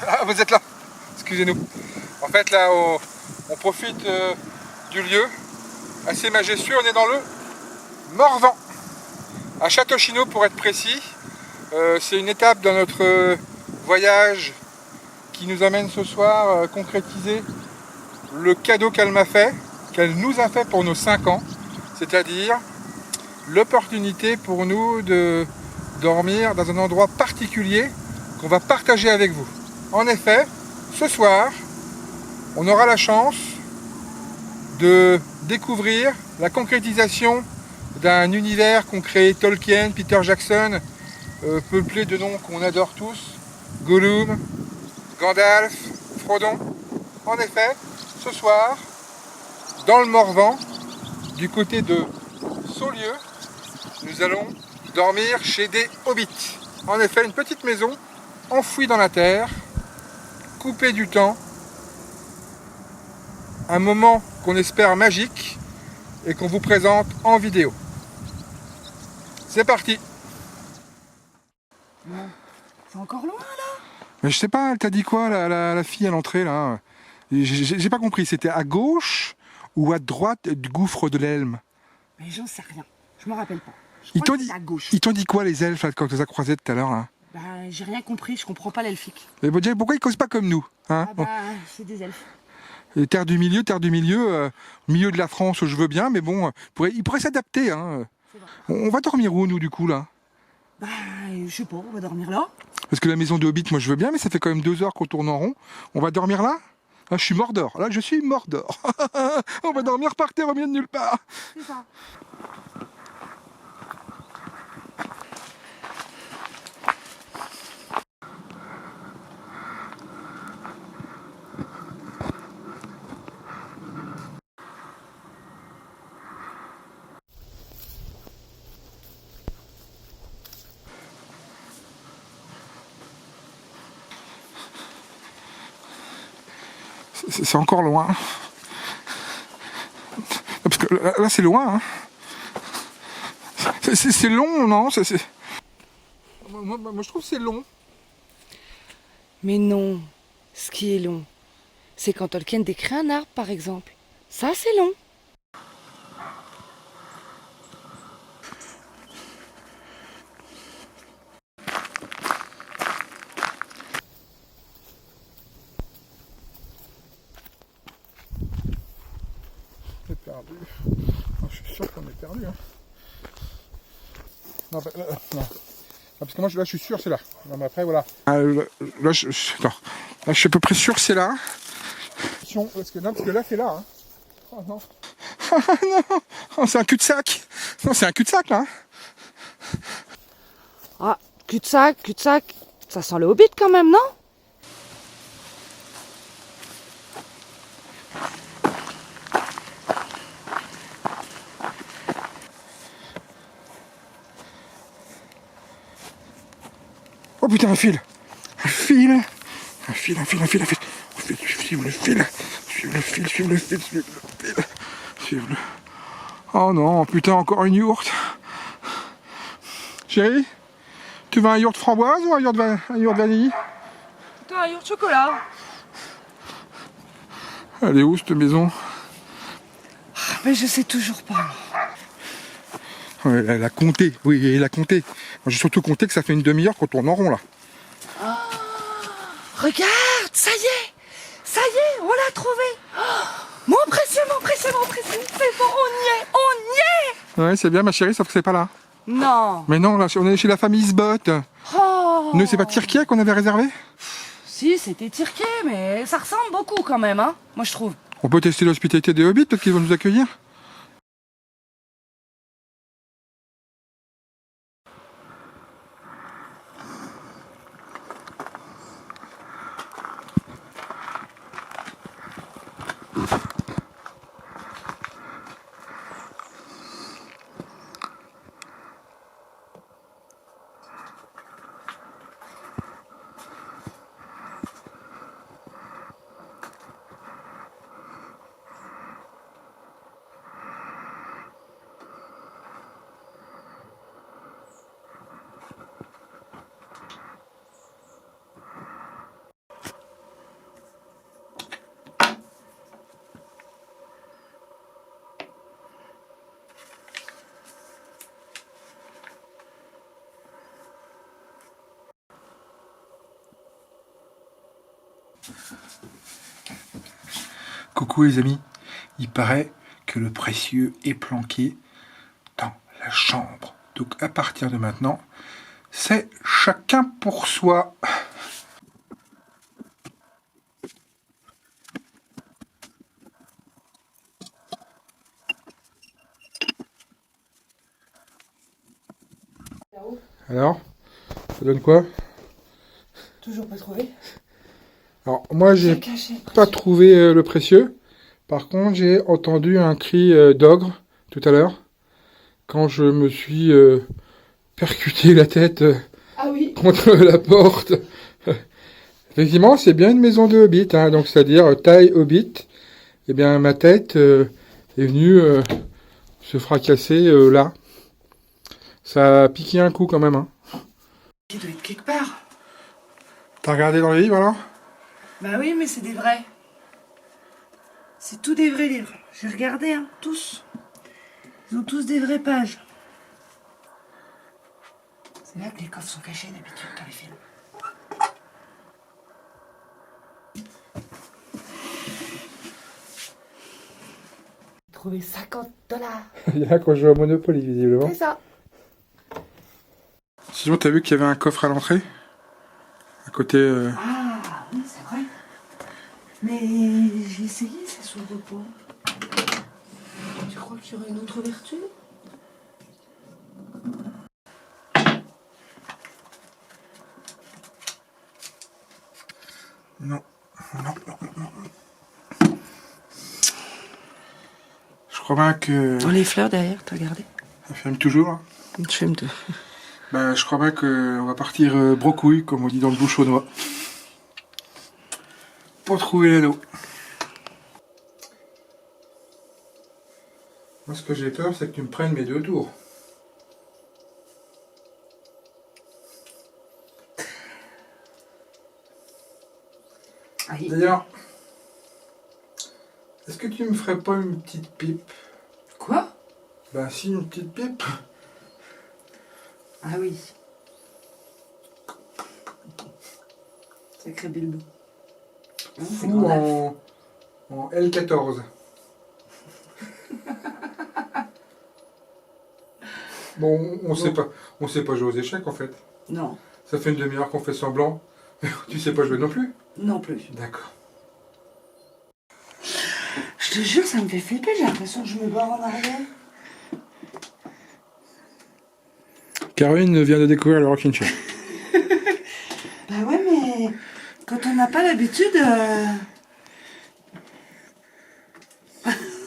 Ah, vous êtes là. Excusez-nous. En fait, là, on profite du lieu assez majestueux. On est dans le Morvan, à Château-Chinon pour être précis. C'est une étape dans notre voyage qui nous amène ce soir concrétiser le cadeau qu'elle nous a fait pour nos 5 ans, c'est-à-dire l'opportunité pour nous de dormir dans un endroit particulier qu'on va partager avec vous. En effet, ce soir, on aura la chance de découvrir la concrétisation d'un univers qu'ont créé Tolkien, Peter Jackson, peuplé de noms qu'on adore tous, Gollum, Gandalf, Frodon. En effet, ce soir, dans le Morvan, du côté de Saulieu, nous allons dormir chez des hobbits. En effet, une petite maison enfouie dans la terre, coupée du temps, un moment qu'on espère magique et qu'on vous présente en vidéo. C'est parti. C'est encore loin là? Mais je sais pas, elle t'a dit quoi la fille à l'entrée là? J'ai pas compris, c'était à gauche ou à droite du gouffre de l'Elme? Mais j'en sais rien, je me rappelle pas. Je Ils crois t'ont que dit, c'est à gauche. ils t'ont dit quoi les elfes là, quand tu les as croisés tout à l'heure là? Bah j'ai rien compris, je comprends pas l'elfique. Mais bon, pourquoi ils causent pas comme nous hein? Ah bah c'est des elfes. Et terre du milieu, au milieu de la France, je veux bien, mais bon, ils pourraient s'adapter. Hein. On va dormir où, nous, du coup, là? Bah je sais pas, on va dormir là. Parce que la maison de Hobbit, moi, je veux bien, mais ça fait quand même 2 heures qu'on tourne en rond. On va dormir là? Là, je suis Mordor. Là, je suis Mordor. On va dormir par terre au milieu de nulle part. C'est ça. C'est encore loin. Parce que là, c'est loin. Hein. C'est long, non? Moi, je trouve que c'est long. Mais non, ce qui est long, c'est quand Tolkien décrit un arbre par exemple. Ça c'est long. On est perdu. Je suis sûr qu'on est perdu. Hein. Non, non. Parce que moi, là, je suis sûr, c'est là. Non, mais après, voilà. Là, je suis à peu près sûr, c'est là. Parce que là, c'est là. Hein. Oh non. Non. Oh, c'est un cul-de-sac. Non, c'est un cul-de-sac, là. Ah, cul-de-sac, ça sent le hobbit quand même, non? Oh putain, un fil. Un fil. Un fil. Suivre le fil. Suivre-le. Oh non, putain, encore une yourte. Chérie, tu veux un yaourt framboise ou un yaourt vanille? Plutôt un yaourt chocolat. Elle est où cette maison? Mais je sais toujours pas. Ouais, elle a compté, oui, elle a compté. Moi, j'ai surtout compté que ça fait une demi-heure qu'on tourne en rond là. Oh, regarde, ça y est, on l'a trouvé. Oh, mon précieux, c'est bon, on y est. Ouais, c'est bien ma chérie, sauf que c'est pas là. Non. Mais non, là, on est chez la famille Sbot. Oh. Ne, c'est pas Tirkia qu'on avait réservé? Si, c'était Tirké, mais ça ressemble beaucoup quand même, hein, moi je trouve. On peut tester l'hospitalité des Hobbits, peut-être qu'ils vont nous accueillir. Coucou les amis, il paraît que le précieux est planqué dans la chambre. Donc à partir de maintenant, c'est chacun pour soi. Alors, ça donne quoi? Toujours pas trouvé. Alors moi j'ai Caché le pas précieux. trouvé le précieux. Par contre j'ai entendu un cri d'ogre tout à l'heure quand je me suis percuté la tête Ah oui. contre la porte. Effectivement c'est bien une maison de hobbit, hein, donc c'est-à-dire taille hobbit. Et bien ma tête est venue se fracasser là. Ça a piqué un coup quand même. Hein. Il doit être quelque part. T'as regardé dans les livres alors? Bah oui, mais c'est des vrais. C'est tous des vrais livres. J'ai regardé, hein, tous. Ils ont tous des vraies pages. C'est là que les coffres sont cachés d'habitude dans les films. Trouvé 50$. Il y a quand je joue au Monopoly visiblement. C'est ça. Sinon t'as vu qu'il y avait un coffre à l'entrée? À côté... Ah oui, c'est vrai. Mais j'ai essayé, ça s'ouvre pas. Tu crois qu'il y aurait une autre ouverture? Non. Non. Je crois bien que... Dans les fleurs derrière, t'as regardé? Ça filme toujours. Hein. Je filme tout. Bah, je crois bien qu'on va partir brocouille, comme on dit dans le bouchonnois. Pour trouver l'anneau. Moi, ce que j'ai peur, c'est que tu me prennes mes 2 tours. D'ailleurs, est-ce que tu me ferais pas une petite pipe? Quoi? Bah si, une petite pipe. Ah oui. Sacré bilbou. Fou en L14. Bon, on sait pas. On sait pas jouer aux échecs en fait. Non, Ça fait une demi-heure qu'on fait semblant. Tu sais pas jouer non plus? non plus. D'accord. Je te jure, ça me fait flipper, j'ai l'impression que je me barre en arrière. Caroline vient de découvrir le rocking chair. Bah ouais, mais quand on n'a pas l'habitude,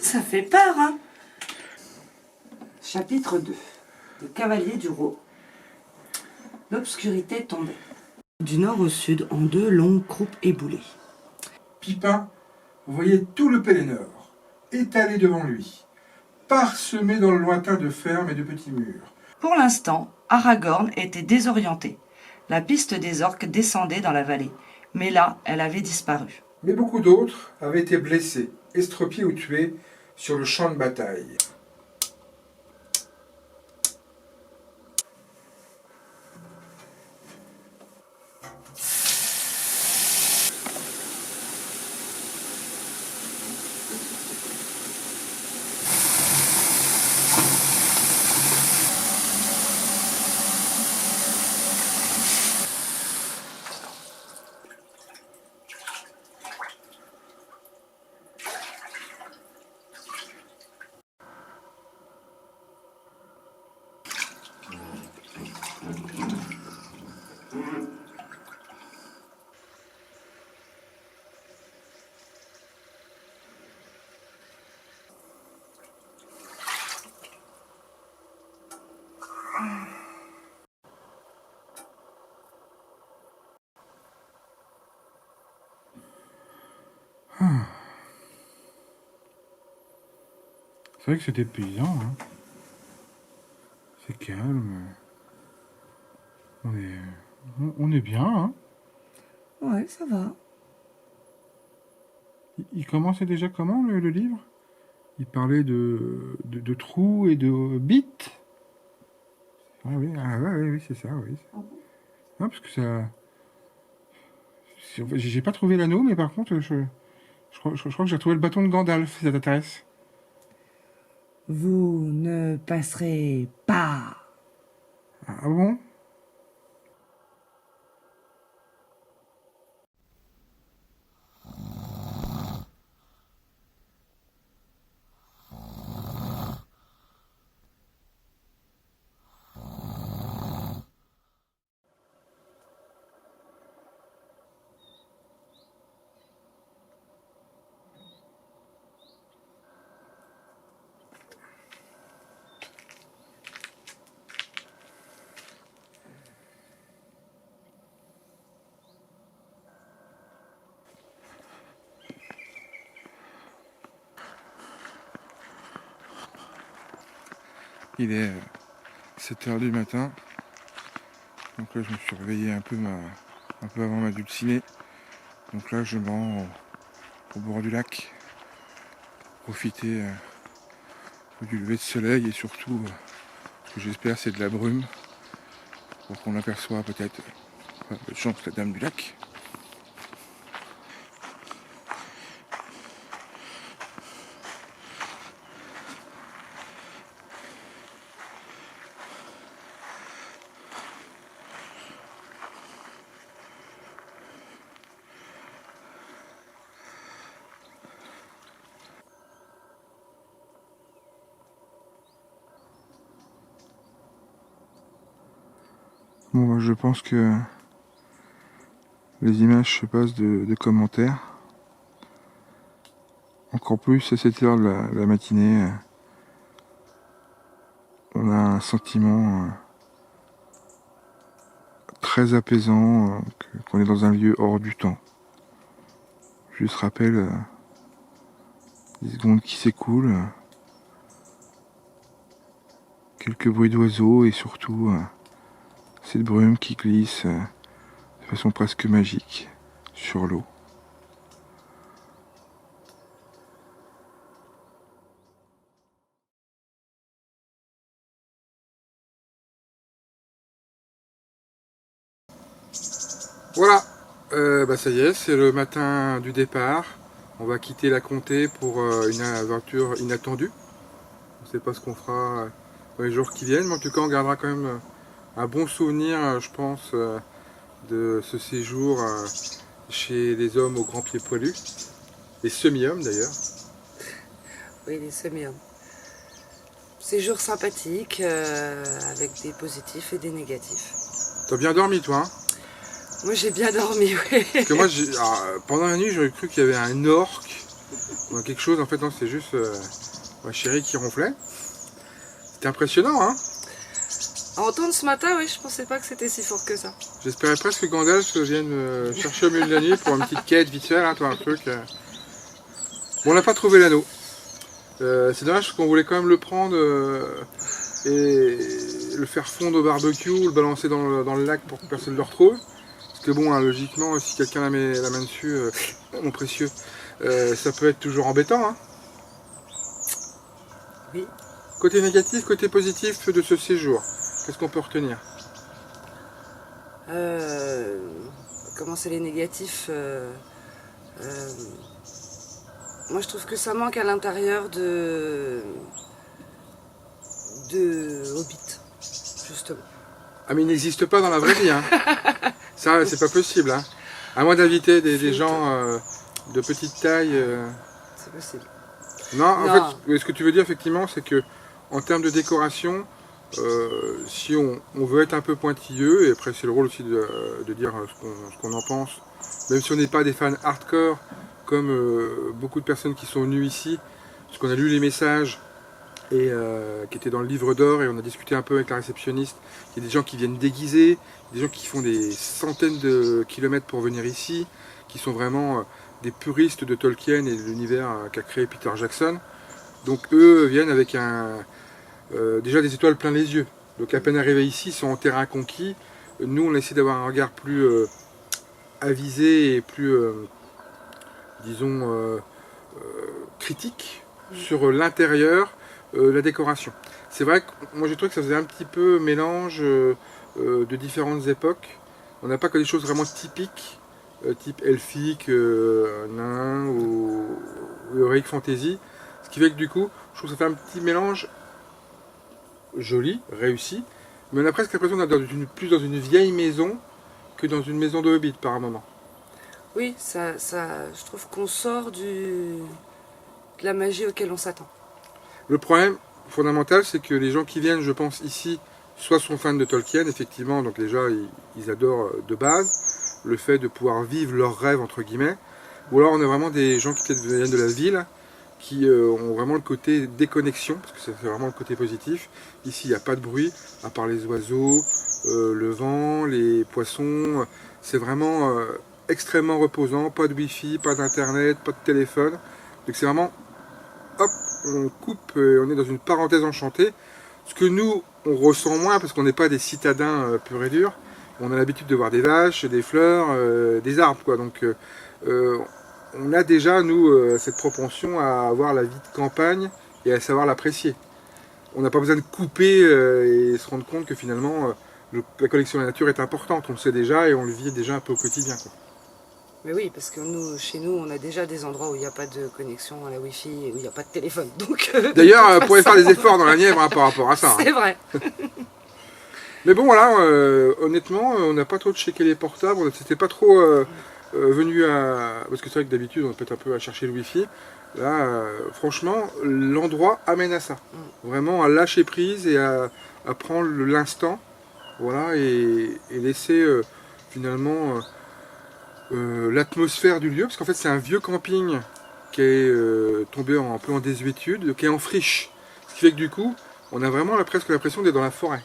ça fait peur, hein. Chapitre 2. Le cavalier du Rau. L'obscurité tombait. Du nord au sud, en 2 longues croupes éboulées. Pipin voyait tout le Pélénor, étalé devant lui, parsemé dans le lointain de fermes et de petits murs. Pour l'instant, Aragorn était désorienté. La piste des orques descendait dans la vallée, mais là, elle avait disparu. Mais beaucoup d'autres avaient été blessés, estropiés ou tués sur le champ de bataille. C'est vrai que c'était paysan, hein. C'est calme. On est bien, hein. Ouais, ça va. Il commençait déjà comment le livre? Il parlait de trous et de bits. Ah oui, oui, c'est ça, oui. Ah bon? Non, parce que ça... J'ai pas trouvé l'anneau, mais par contre, je crois que j'ai retrouvé le bâton de Gandalf, si ça t'intéresse. Vous ne passerez pas. Ah bon? Il est 7 h du matin. Donc là, je me suis réveillé un peu avant ma dulcinée. Donc là, je me rends au bord du lac. Profiter du lever de soleil et surtout, ce que j'espère, c'est de la brume. Pour qu'on aperçoive peut-être, peu de chance, la dame du lac. Bon, bah, je pense que les images se passent de commentaires. Encore plus à cette heure de la matinée, on a un sentiment très apaisant, qu'on est dans un lieu hors du temps. Juste rappel, 10 secondes qui s'écoulent, quelques bruits d'oiseaux et surtout cette brume qui glisse de façon presque magique sur l'eau. Voilà, bah ça y est, c'est le matin du départ. On va quitter la comté pour une aventure inattendue. On ne sait pas ce qu'on fera dans les jours qui viennent, mais en tout cas on gardera quand même un bon souvenir, je pense, de ce séjour chez les hommes aux grands pieds poilus, les semi-hommes d'ailleurs. Oui, les semi-hommes. Séjour sympathique, avec des positifs et des négatifs. T'as bien dormi toi, hein? Moi j'ai bien dormi, oui. Parce que moi, pendant la nuit, j'aurais cru qu'il y avait un orque ou quelque chose. En fait, non, c'est juste ma chérie qui ronflait. C'était impressionnant, hein? À entendre ce matin, oui, je pensais pas que c'était si fort que ça. J'espérais presque que Gandalf vienne me chercher au milieu de la nuit pour une petite quête vite fait, hein, toi, un truc. Bon, on n'a pas trouvé l'anneau. C'est dommage parce qu'on voulait quand même le prendre et le faire fondre au barbecue, le balancer dans le lac pour que personne ne le retrouve. Parce que bon, hein, logiquement, si quelqu'un la main dessus, mon précieux, ça peut être toujours embêtant. Hein. Oui. Côté négatif, côté positif de ce séjour, qu'est-ce qu'on peut retenir? Comment c'est les négatifs moi je trouve que ça manque à l'intérieur de Hobbit, justement. Ah mais il n'existe pas dans la vraie vie, hein. Ça c'est pas possible, hein. À moins d'inviter des gens de petite taille. C'est possible. Non, en fait, ce que tu veux dire effectivement, c'est que en termes de décoration, si on veut être un peu pointilleux, et après c'est le rôle aussi de dire ce qu'on en pense, même si on n'est pas des fans hardcore, comme beaucoup de personnes qui sont venues ici, parce qu'on a lu les messages et qui étaient dans le livre d'or et on a discuté un peu avec la réceptionniste. Il y a des gens qui viennent déguisés, des gens qui font des centaines de kilomètres pour venir ici, qui sont vraiment des puristes de Tolkien et de l'univers qu'a créé Peter Jackson. Donc eux viennent avec déjà des étoiles plein les yeux. Donc à peine arrivés ici, ils sont en terrain conquis. Nous on essaie d'avoir un regard plus avisé et plus disons critique sur l'intérieur, la décoration. C'est vrai que moi j'ai trouvé que ça faisait un petit peu mélange de différentes époques. On n'a pas que des choses vraiment typiques type elfique, nain ou heroic fantasy. Ce qui fait que du coup, je trouve que ça fait un petit mélange joli, réussi, mais on a presque l'impression d'être plus dans une vieille maison que dans une maison de Hobbit par un moment. Oui, je trouve qu'on sort de la magie auquel on s'attend. Le problème fondamental, c'est que les gens qui viennent, je pense, ici, soit sont fans de Tolkien, effectivement, donc déjà, ils adorent de base le fait de pouvoir vivre leur rêve, entre guillemets, ou alors on a vraiment des gens qui peut-être viennent de la ville, qui ont vraiment le côté déconnexion, parce que c'est vraiment le côté positif. Ici, il n'y a pas de bruit, à part les oiseaux, le vent, les poissons. C'est vraiment extrêmement reposant, pas de wifi, pas d'internet, pas de téléphone. Donc c'est vraiment, hop, on coupe, on est dans une parenthèse enchantée. Ce que nous, on ressent moins, parce qu'on n'est pas des citadins purs et durs. On a l'habitude de voir des vaches, des fleurs, des arbres, quoi. Donc on a déjà, nous, cette propension à avoir la vie de campagne et à savoir l'apprécier. On n'a pas besoin de couper et se rendre compte que finalement, la connexion à la nature est importante. On le sait déjà et on le vit déjà un peu au quotidien, quoi. Mais oui, parce que nous, chez nous, on a déjà des endroits où il n'y a pas de connexion à la Wi-Fi et où il n'y a pas de téléphone. D'ailleurs, on pourrait faire des efforts dans la Nièvre par rapport à ça. C'est vrai. Mais bon, voilà, honnêtement, on n'a pas trop checké les portables. C'était pas trop venu à... Parce que c'est vrai que d'habitude, on peut être un peu à chercher le Wi-Fi. Là, franchement, l'endroit amène à ça. Vraiment à lâcher prise et à prendre l'instant. Voilà, et laisser finalement l'atmosphère du lieu. Parce qu'en fait, c'est un vieux camping qui est tombé un peu en désuétude, qui est en friche. Ce qui fait que du coup, on a vraiment presque l'impression d'être dans la forêt.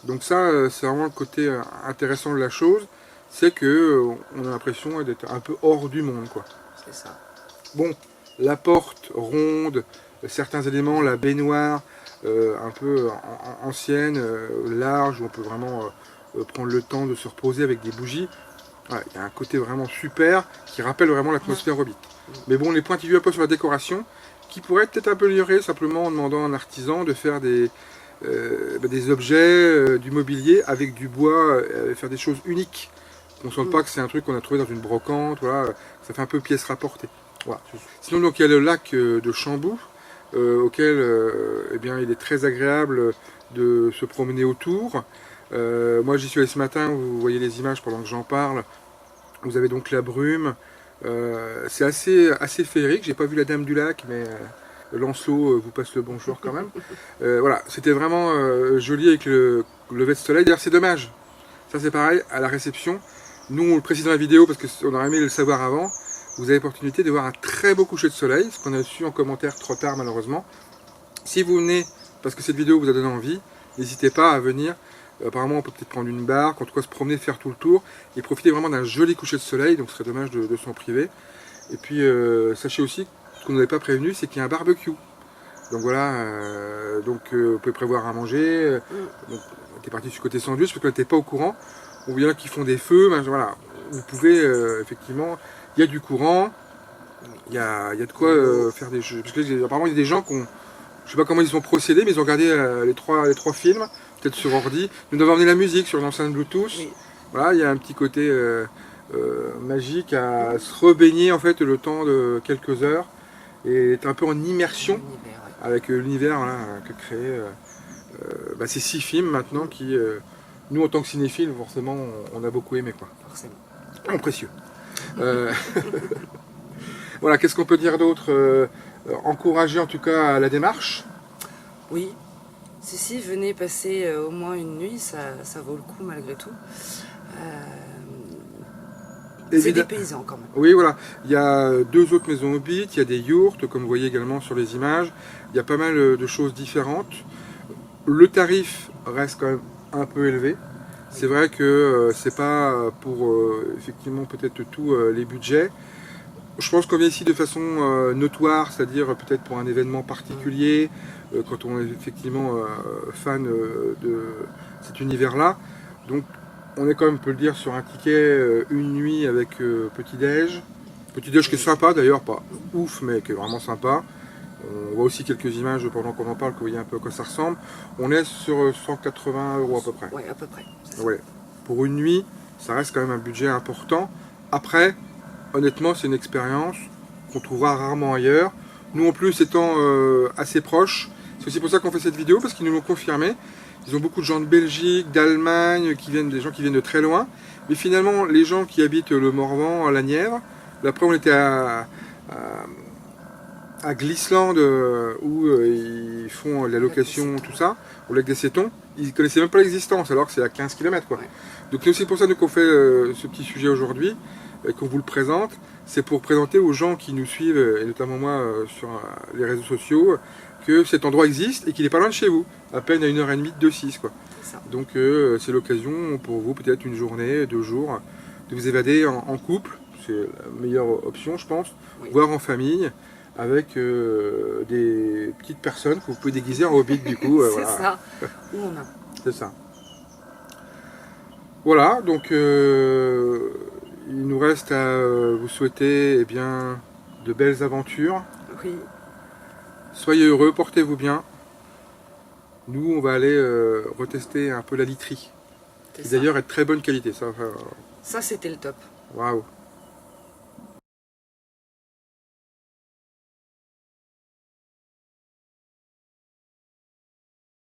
Donc ça, c'est vraiment le côté intéressant de la chose. C'est que on a l'impression d'être un peu hors du monde, quoi. C'est ça. Bon, la porte ronde, certains éléments, la baignoire un peu ancienne, large, où on peut vraiment prendre le temps de se reposer avec des bougies. Ouais, il y a un côté vraiment super qui rappelle vraiment l'atmosphère Hobbit. Mais bon, les pointilleux un peu sur la décoration, qui pourrait être peut-être amélioré simplement en demandant à un artisan de faire des objets, du mobilier avec du bois, faire des choses uniques. On ne sente pas que c'est un truc qu'on a trouvé dans une brocante, voilà, ça fait un peu pièce rapportée. Voilà. Sinon, donc, il y a le lac de Chambou, auquel eh bien, il est très agréable de se promener autour. Moi, j'y suis allé ce matin, vous voyez les images pendant que j'en parle. Vous avez donc la brume. C'est assez féerique. J'ai pas vu la dame du lac, mais Lancelot vous passe le bonjour quand même. Voilà, c'était vraiment joli avec le lever de soleil. D'ailleurs, c'est dommage. Ça, c'est pareil, à la réception. Nous, on le précise dans la vidéo parce qu'on aurait aimé le savoir avant. Vous avez l'opportunité de voir un très beau coucher de soleil, ce qu'on a su en commentaire trop tard malheureusement. Si vous venez, parce que cette vidéo vous a donné envie, n'hésitez pas à venir. Apparemment, on peut peut-être prendre une barque, en tout cas se promener, faire tout le tour et profiter vraiment d'un joli coucher de soleil. Donc, ce serait dommage de s'en priver. Et puis, sachez aussi, ce qu'on n'avait pas prévenu, c'est qu'il y a un barbecue. Donc voilà, vous pouvez prévoir à manger. Donc, on était parti sur le côté sandwich parce qu'on n'était pas au courant. On voit qui font des feux. Voilà, vous pouvez effectivement. Il y a du courant. Il y a de quoi faire des jeux. Parce que apparemment, il y a des gens qui ont. Je sais pas comment ils ont procédé, mais ils ont regardé les trois films, peut-être sur ordi. Nous avons emmené la musique sur une enceinte Bluetooth. Oui. Voilà, il y a un petit côté magique à se rebaigner en fait le temps de quelques heures et être un peu en immersion avec l'univers voilà, que créent ces 6 films maintenant qui, nous en tant que cinéphiles, forcément, on a beaucoup aimé quoi. Forcément. Oh, précieux. Voilà, qu'est-ce qu'on peut dire d'autre? Encourager en tout cas la démarche. Oui, si, venez passer au moins une nuit, ça vaut le coup malgré tout. C'est des paysans quand même. Oui, voilà. Il y a 2 autres maisons Hobbit, il y a des yourtes, comme vous voyez également sur les images. Il y a pas mal de choses différentes. Le tarif reste quand même un peu élevé. C'est vrai que c'est pas pour effectivement peut-être tous les budgets. Je pense qu'on vient ici de façon notoire, c'est-à-dire peut-être pour un événement particulier, quand on est effectivement fan de cet univers-là. Donc on est quand même, on peut le dire, sur un ticket une nuit avec petit-déj. Petit-déj qui est sympa d'ailleurs, pas ouf, mais qui est vraiment sympa. On voit aussi quelques images pendant qu'on en parle, que vous voyez un peu à quoi ça ressemble. On est sur 180 € à peu près. Oui, à peu près. Ouais. Pour une nuit, ça reste quand même un budget important. Après, honnêtement, c'est une expérience qu'on trouvera rarement ailleurs. Nous, en plus, étant assez proches, c'est aussi pour ça qu'on fait cette vidéo, parce qu'ils nous l'ont confirmé. Ils ont beaucoup de gens de Belgique, d'Allemagne, des gens qui viennent de très loin. Mais finalement, les gens qui habitent le Morvan, à la Nièvre, après on était à Glissland, où ils font la location, tout ça, au lac des Sétons, ils ne connaissaient même pas l'existence, alors que c'est à 15 km. Quoi. Ouais. Donc c'est aussi pour ça qu'on fait ce petit sujet aujourd'hui, et qu'on vous le présente. C'est pour présenter aux gens qui nous suivent, et notamment moi sur les réseaux sociaux, que cet endroit existe et qu'il n'est pas loin de chez vous, à peine à 1h30 de 6. Quoi. Ça. Donc c'est l'occasion pour vous, peut-être une journée, 2 jours, de vous évader en couple, c'est la meilleure option je pense, Oui. voire en famille, avec des petites personnes que vous pouvez déguiser en hobbit du coup. C'est Voilà. ça. Où on a. C'est ça. Voilà, donc il nous reste à vous souhaiter de belles aventures. Oui. Soyez heureux, portez-vous bien. Nous, on va aller retester un peu la literie, qui d'ailleurs est de très bonne qualité. Ça, c'était le top. Waouh.